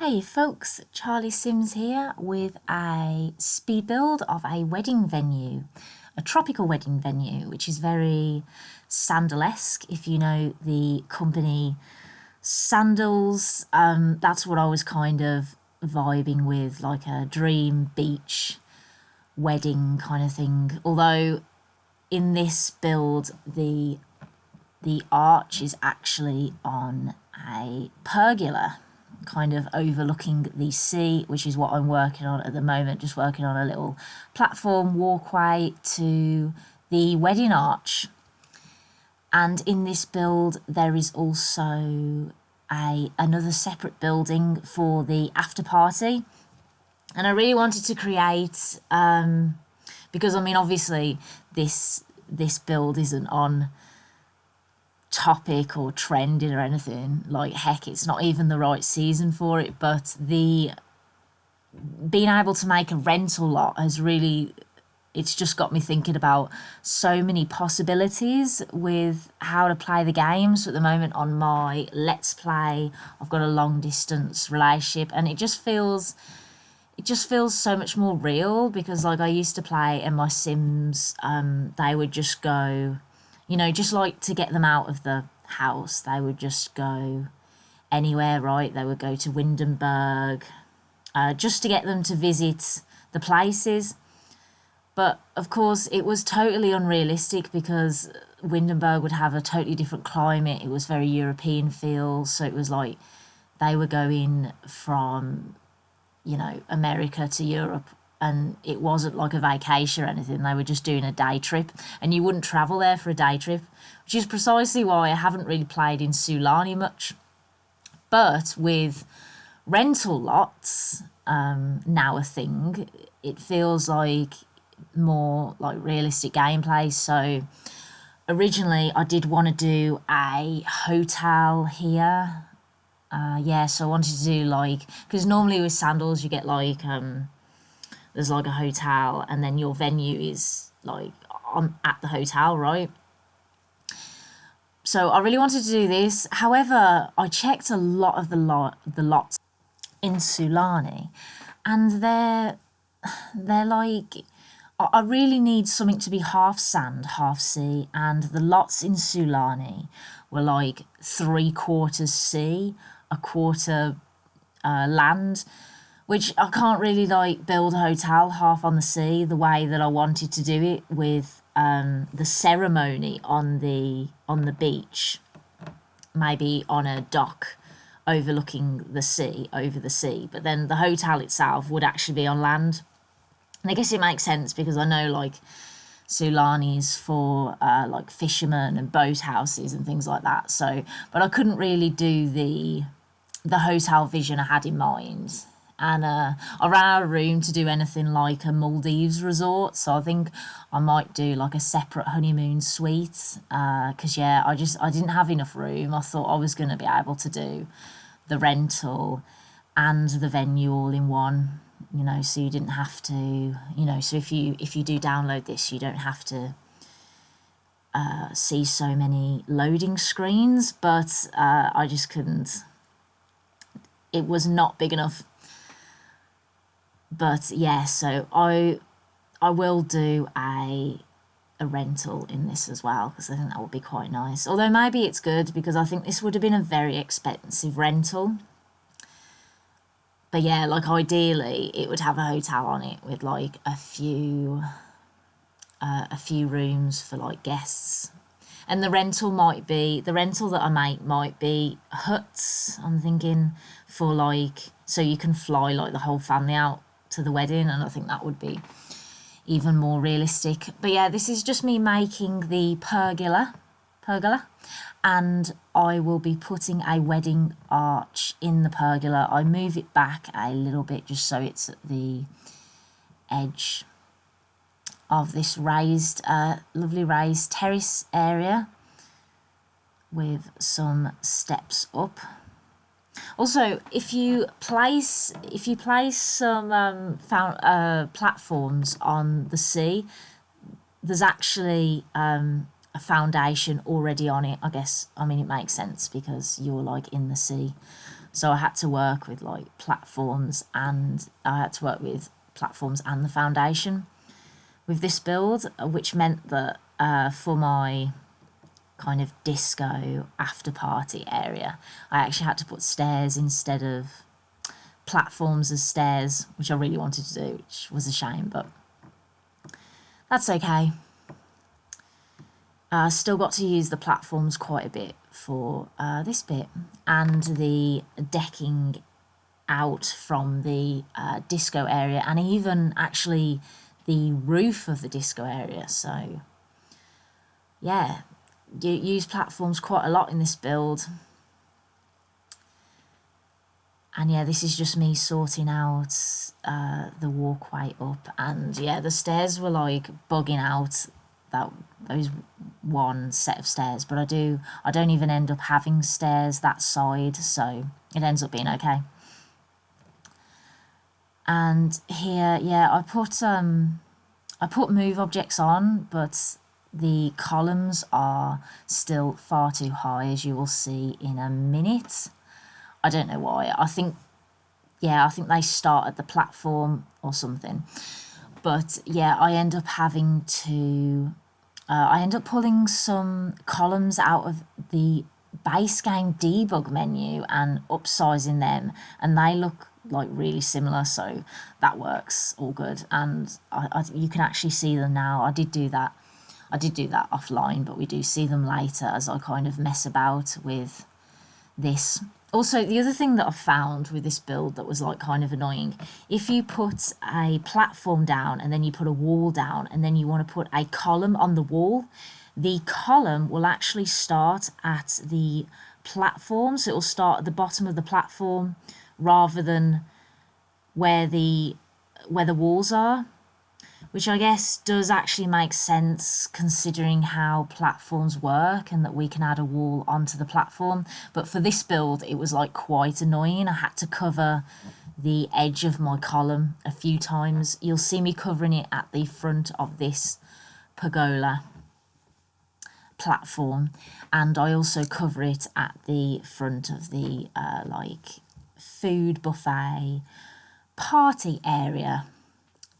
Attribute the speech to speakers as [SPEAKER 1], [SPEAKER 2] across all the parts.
[SPEAKER 1] Hey folks, Charlie Sims here with a speed build of a wedding venue, a tropical wedding venue, which is very sandal-esque. If you know the company Sandals, that's what I was kind of vibing with, like a dream beach wedding kind of thing. Although in this build, the arch is actually on a pergola, kind of overlooking the sea, which is what I'm working on at the moment, just working on a little platform walkway to the wedding arch. And in this build there is also another separate building for the after party, and I really wanted to create because I mean obviously this build isn't on topic or trending or anything, like heck, it's not even the right season for it, but the being able to make a rental lot has really, it's just got me thinking about so many possibilities with how to play the game. So at the moment on my Let's Play, I've got a long distance relationship, and it just feels so much more real, because like I used to play and my Sims, they would just go, just like to get them out of the house, they would just go anywhere, right? They would go to Windenburg, just to get them to visit the places. But of course, it was totally unrealistic because Windenburg would have a totally different climate. It was very European feel. So it was like they were going from, America to Europe, and it wasn't like a vacation or anything. They were just doing a day trip, and you wouldn't travel there for a day trip, which is precisely why I haven't really played in Sulani much. But with rental lots now a thing, it feels like more like realistic gameplay. So originally I did want to do a hotel here. So I wanted to do because normally with Sandals you get there's like a hotel, and then your venue is like at the hotel, right? So I really wanted to do this. However, I checked a lot of the lots in Sulani, and they're like, I really need something to be half sand, half sea, and the lots in Sulani were like 3/4 sea, a quarter land, which I can't really build a hotel half on the sea the way that I wanted to do it with the ceremony on the beach, maybe on a dock overlooking the sea, over the sea, but then the hotel itself would actually be on land. And I guess it makes sense because I know Sulani is for fishermen and boat houses and things like that. So, but I couldn't really do the hotel vision I had in mind. And I ran out of room to do anything like a Maldives resort, so I think I might do like a separate honeymoon suite, because I didn't have enough room. I thought I was going to be able to do the rental and the venue all in one, so you didn't have to, so if you do download this, you don't have to see so many loading screens. But I just couldn't, it was not big enough. But yeah, so I will do a rental in this as well, because I think that would be quite nice. Although maybe it's good because I think this would have been a very expensive rental. But yeah, ideally it would have a hotel on it with a few rooms for guests. And the rental that I make might be huts, I'm thinking, for so you can fly the whole family out to the wedding, and I think that would be even more realistic. But yeah, this is just me making the pergola, and I will be putting a wedding arch in the pergola. I move it back a little bit just so it's at the edge of this lovely raised terrace area with some steps up. Also, if you place some platforms on the sea, there's actually a foundation already on it. I mean, it makes sense because you're in the sea. So I had to work with like platforms, and I had to work with platforms and the foundation with this build, which meant that for my kind of disco after party area, I actually had to put stairs instead of platforms as stairs, which I really wanted to do, which was a shame, but that's okay. Still got to use the platforms quite a bit for this bit, and the decking out from the disco area, and even actually the roof of the disco area. So yeah, you use platforms quite a lot in this build. And yeah, this is just me sorting out the walkway up, and yeah, the stairs were like bugging out those one set of stairs, but I don't even end up having stairs that side, so it ends up being okay. And here, yeah, I put move objects on, but the columns are still far too high, as you will see in a minute. I don't know why. I think they start at the platform or something. But yeah, I end up pulling some columns out of the base game debug menu and upsizing them, and they look like really similar, so that works all good. And you can actually see them now. I did do that offline, but we do see them later as I kind of mess about with this. Also, the other thing that I found with this build that was like kind of annoying, if you put a platform down and then you put a wall down and then you want to put a column on the wall, the column will actually start at the platform. So it will start at the bottom of the platform rather than where the walls are, which I guess does actually make sense considering how platforms work and that we can add a wall onto the platform. But for this build, it was like quite annoying. I had to cover the edge of my column a few times. You'll see me covering it at the front of this pergola platform, and I also cover it at the front of the like food buffet party area,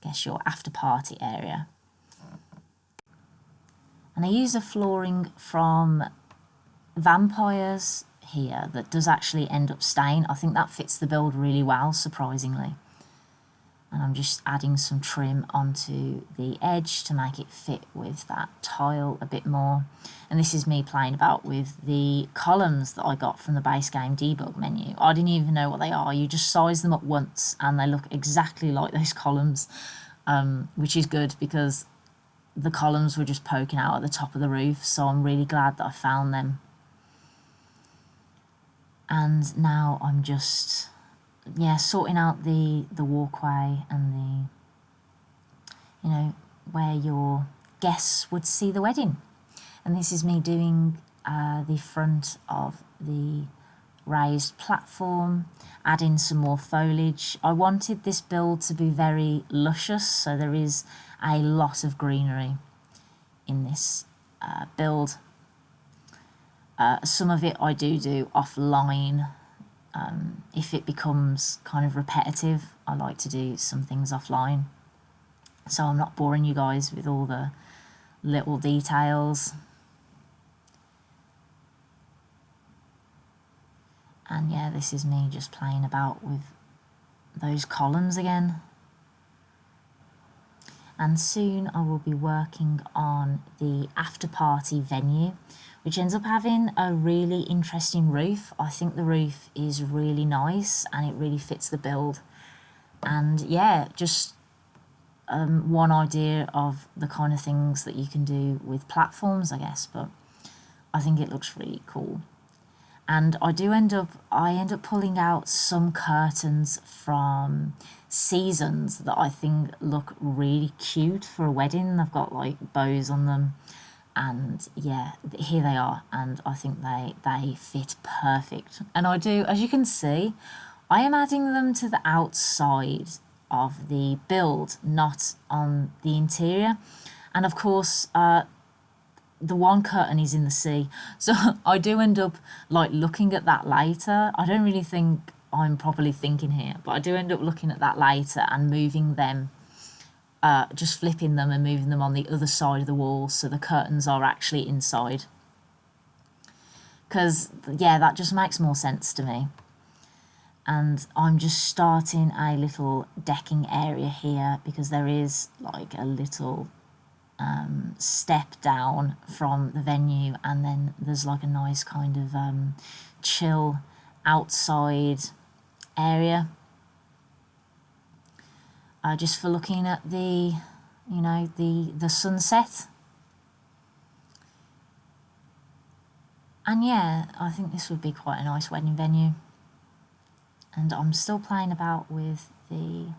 [SPEAKER 1] guess your after party area. And I use a flooring from Vampires here that does actually end up staying. I think that fits the build really well, surprisingly. And I'm just adding some trim onto the edge to make it fit with that tile a bit more. And this is me playing about with the columns that I got from the base game debug menu. I didn't even know what they are. You just size them up once and they look exactly like those columns, which is good because the columns were just poking out at the top of the roof. So I'm really glad that I found them. And now I'm just sorting out the walkway and where your guests would see the wedding. And this is me doing the front of the raised platform, adding some more foliage. I wanted this build to be very luscious, so there is a lot of greenery in this build. Some of it I do offline. If it becomes kind of repetitive, I like to do some things offline, so I'm not boring you guys with all the little details. And yeah, this is me just playing about with those columns again. And soon I will be working on the after party venue, which ends up having a really interesting roof. I think the roof is really nice and it really fits the build. And yeah, just one idea of the kind of things that you can do with platforms, I guess, but I think it looks really cool. And I end up pulling out some curtains from Seasons that I think look really cute for a wedding. They've got like bows on them, and yeah, here they are, and I think they fit perfect. And I do, as you can see, I am adding them to the outside of the build, not on the interior. And of course, the one curtain is in the sea. So I do end up like looking at that later. I don't really think I'm properly thinking here, but I do end up looking at that later and moving them, just flipping them and moving them on the other side of the wall so the curtains are actually inside. Because, yeah, that just makes more sense to me. And I'm just starting a little decking area here because there is like a little step down from the venue, and then there's like a nice kind of chill outside area, just for looking at the, you know, the sunset. And yeah, I think this would be quite a nice wedding venue. And I'm still playing about with the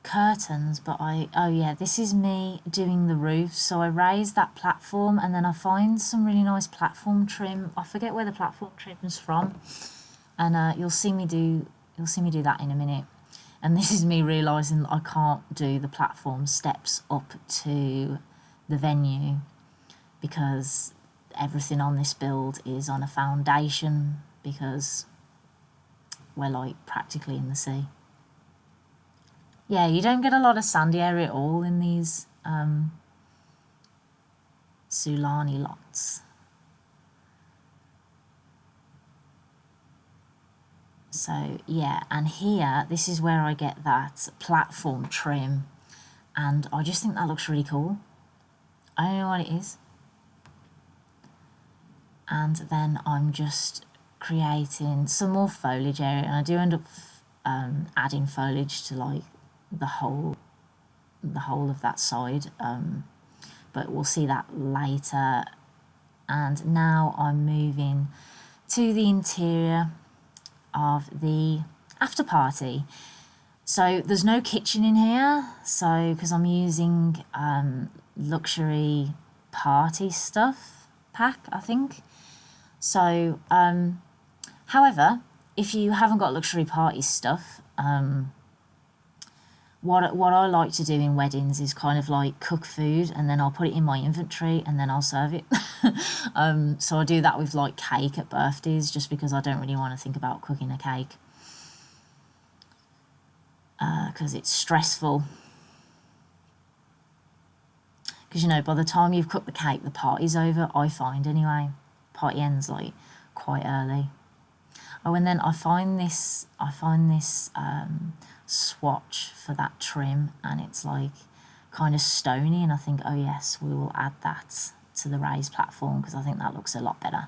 [SPEAKER 1] curtains, but oh yeah, this is me doing the roof. So I raise that platform and then I find some really nice platform trim. I forget where the platform trim is from, and you'll see me do that in a minute. And this is me realising that I can't do the platform steps up to the venue because everything on this build is on a foundation, because we're like practically in the sea. Yeah, you don't get a lot of sandy area at all in these Sulani lots. So yeah, and here, this is where I get that platform trim, and I just think that looks really cool. I don't know what it is. And then I'm just creating some more foliage area, and I do end up adding foliage to like the whole of that side, but we'll see that later. And now I'm moving to the interior of the after party. So there's no kitchen in here, so because I'm using luxury party stuff pack, I think. So however, if you haven't got luxury party stuff, what I like to do in weddings is kind of like cook food, and then I'll put it in my inventory and then I'll serve it. So I do that with like cake at birthdays, just because I don't really want to think about cooking a cake, because it's stressful. Because, you know, by the time you've cooked the cake, the party's over, I find anyway. Party ends like quite early. Oh, and then I find this swatch for that trim, and it's like kind of stony, and I think, oh yes, we will add that to the raised platform because I think that looks a lot better.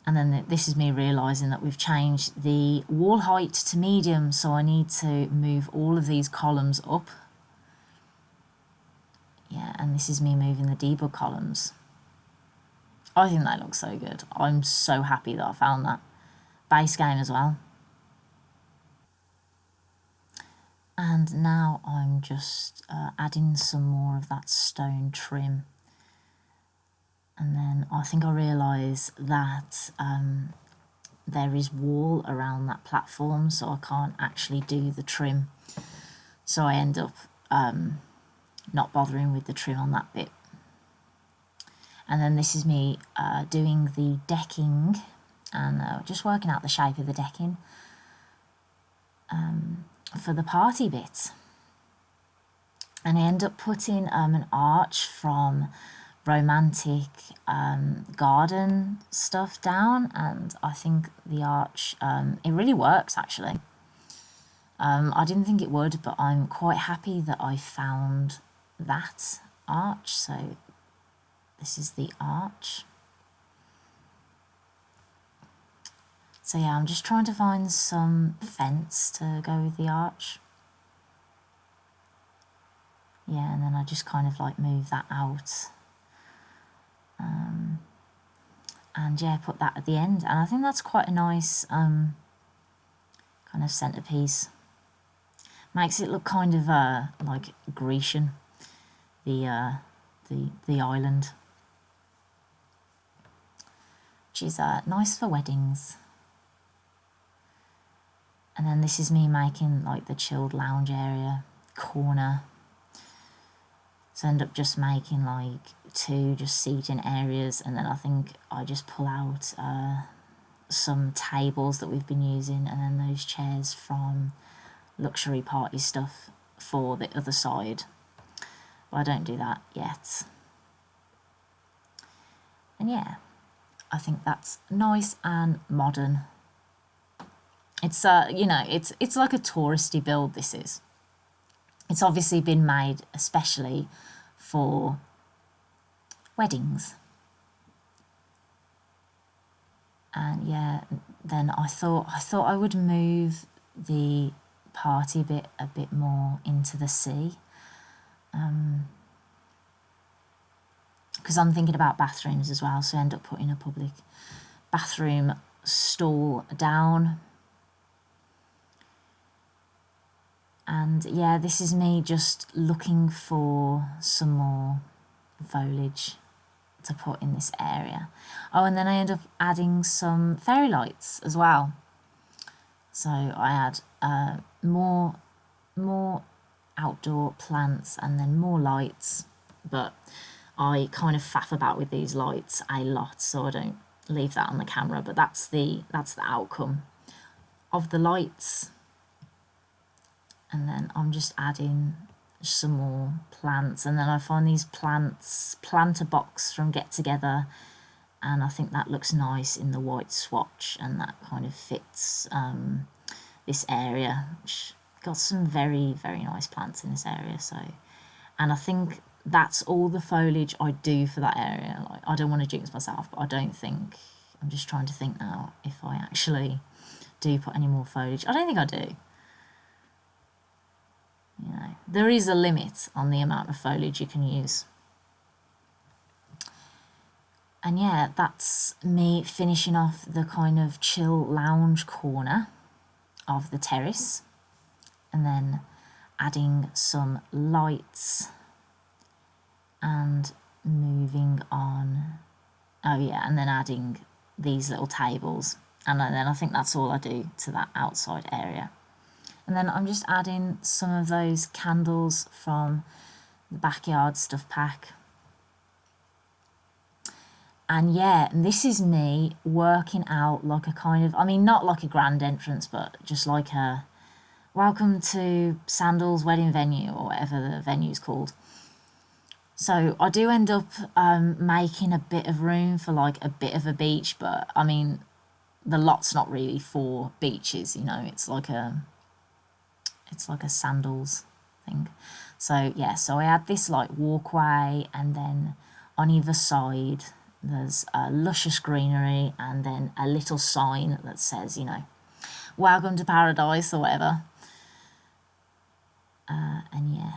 [SPEAKER 1] And then this is me realising that we've changed the wall height to medium, so I need to move all of these columns up. Yeah, and this is me moving the debug columns. I think that looks so good. I'm so happy that I found that. Base game as well. And now I'm just adding some more of that stone trim. And then I think I realise that there is wall around that platform, so I can't actually do the trim. So I end up not bothering with the trim on that bit. And then this is me doing the decking and just working out the shape of the decking for the party bit. And I end up putting an arch from romantic garden stuff down, and I think the arch, it really works actually. I didn't think it would, but I'm quite happy that I found that arch. So this is the arch. So yeah, I'm just trying to find some fence to go with the arch. Yeah, and then I just kind of like move that out. And yeah, put that at the end. And I think that's quite a nice kind of centerpiece. Makes it look kind of like Grecian, the island, which is nice for weddings. And then this is me making like the chilled lounge area corner. So I end up just making like 2 just seating areas, and then I think I just pull out some tables that we've been using, and then those chairs from luxury party stuff for the other side. But I don't do that yet. And yeah, I think that's nice and modern. It's it's like a touristy build, this is. It's obviously been made especially for weddings. And yeah, then I thought I would move the party bit a bit more into the sea. Because I'm thinking about bathrooms as well, so I end up putting a public bathroom stall down. And yeah, this is me just looking for some more foliage to put in this area. Oh, and then I end up adding some fairy lights as well. So I add more outdoor plants and then more lights, but I kind of faff about with these lights a lot, so I don't leave that on the camera. But that's the outcome of the lights. And then I'm just adding some more plants, and then I find these planter box from Get Together, and I think that looks nice in the white swatch, and that kind of fits this area, which got some very, very nice plants in this area. So, and I think that's all the foliage I do for that area. Like, I don't want to jinx myself, but I don't think, I'm just trying to think now if I actually do put any more foliage. I don't think I do. You know, there is a limit on the amount of foliage you can use. And yeah, that's me finishing off the kind of chill lounge corner of the terrace, and then adding some lights and moving on. Oh yeah, and then adding these little tables, and then I think that's all I do to that outside area. And then I'm just adding some of those candles from the backyard stuff pack. And yeah, and this is me working out like a kind of, I mean, not like a grand entrance, but just like a welcome to Sandals wedding venue, or whatever the venue's called. So I do end up making a bit of room for like a bit of a beach, but I mean, the lot's not really for beaches, you know, it's like a sandals thing. So yeah, so I add this like walkway, and then on either side there's a luscious greenery, and then a little sign that says, you know, welcome to paradise or whatever. And yeah,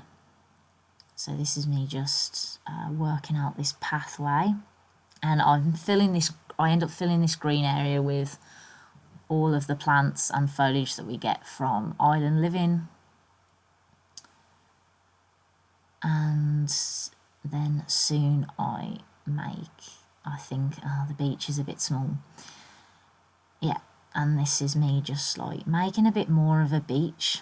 [SPEAKER 1] so this is me just working out this pathway, and I end up filling this green area with all of the plants and foliage that we get from Island Living. And then soon I think the beach is a bit small. Yeah, and this is me just like making a bit more of a beach,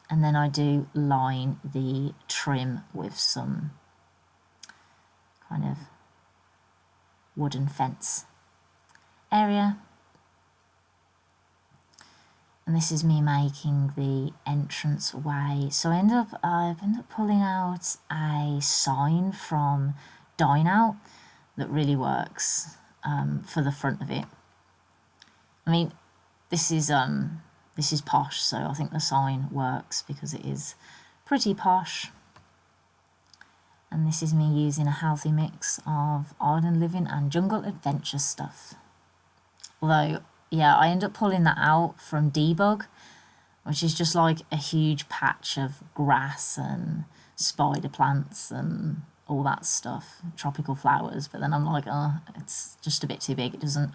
[SPEAKER 1] and then I do line the trim with some kind of wooden fence area. And this is me making the entrance way. So I end up pulling out a sign from Dine Out that really works for the front of it. I mean, this is posh, so I think the sign works because it is pretty posh. And this is me using a healthy mix of Island Living and Jungle Adventure stuff. Although, yeah, I end up pulling that out from Debug, which is just like a huge patch of grass and spider plants and all that stuff, tropical flowers. But then I'm like, oh, it's just a bit too big. It doesn't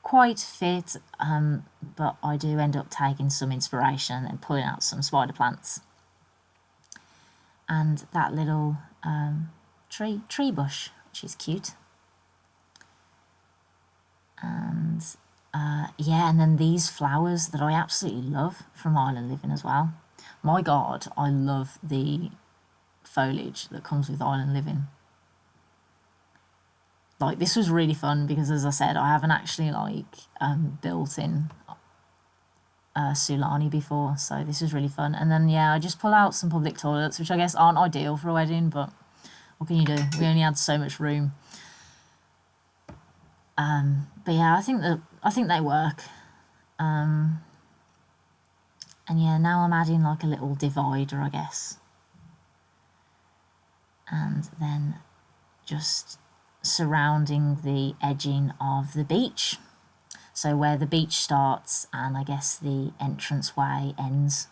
[SPEAKER 1] quite fit, but I do end up taking some inspiration and pulling out some spider plants. And that little tree bush, which is cute. And yeah, and then these flowers that I absolutely love from Island Living as well. My God, I love the foliage that comes with island living. Like, this was really fun because, as I said, I haven't actually built in Sulani before, so this was really fun. And then I just pull out some public toilets, which I guess aren't ideal for a wedding, but what can you do? We only had so much room. But I think they work. And now I'm adding like a little divider, I guess, and then just surrounding the edging of the beach, so where the beach starts and I guess the entranceway ends.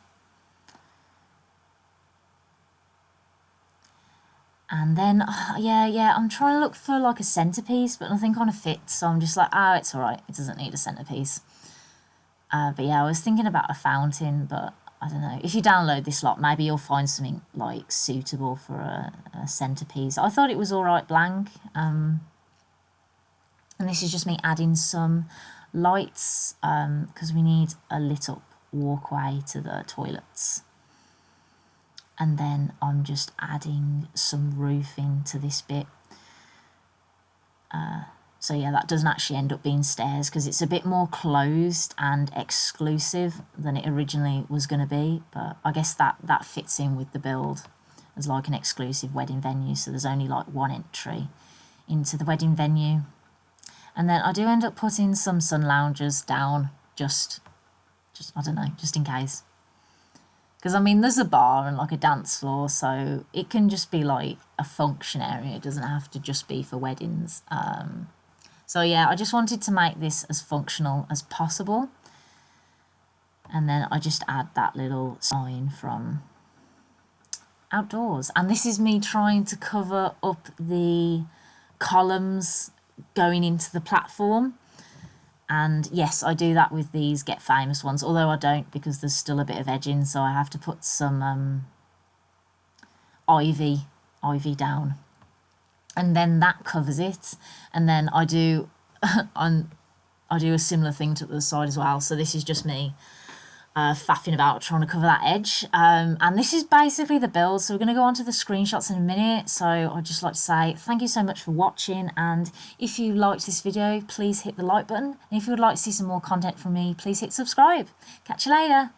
[SPEAKER 1] And then I'm trying to look for like a centerpiece, but nothing kind of fits, so I'm just like, it's all right, it doesn't need a centerpiece. But I was thinking about a fountain, but I don't know. If you download this lot, maybe you'll find something like suitable for a centerpiece. I thought it was all right blank. And this is just me adding some lights because we need a lit up walkway to the toilets. And then I'm just adding some roofing to this bit. So that doesn't actually end up being stairs because it's a bit more closed and exclusive than it originally was going to be. But I guess that fits in with the build as like an exclusive wedding venue. So there's only like one entry into the wedding venue. And then I do end up putting some sun loungers down just I don't know, just in case. Because, I mean, there's a bar and like a dance floor, so it can just be like a function area. It doesn't have to just be for weddings. So I just wanted to make this as functional as possible. And then I just add that little sign from outdoors. And this is me trying to cover up the columns going into the platform. And yes, I do that with these Get Famous ones, although I don't because there's still a bit of edging, so I have to put some ivy down. And then that covers it. And then I do I do a similar thing to the side as well. So this is just me faffing about trying to cover that edge. And this is basically the build. So we're going to go on to the screenshots in a minute. So I'd just like to say thank you so much for watching. And if you liked this video, please hit the like button. And if you would like to see some more content from me, please hit subscribe. Catch you later.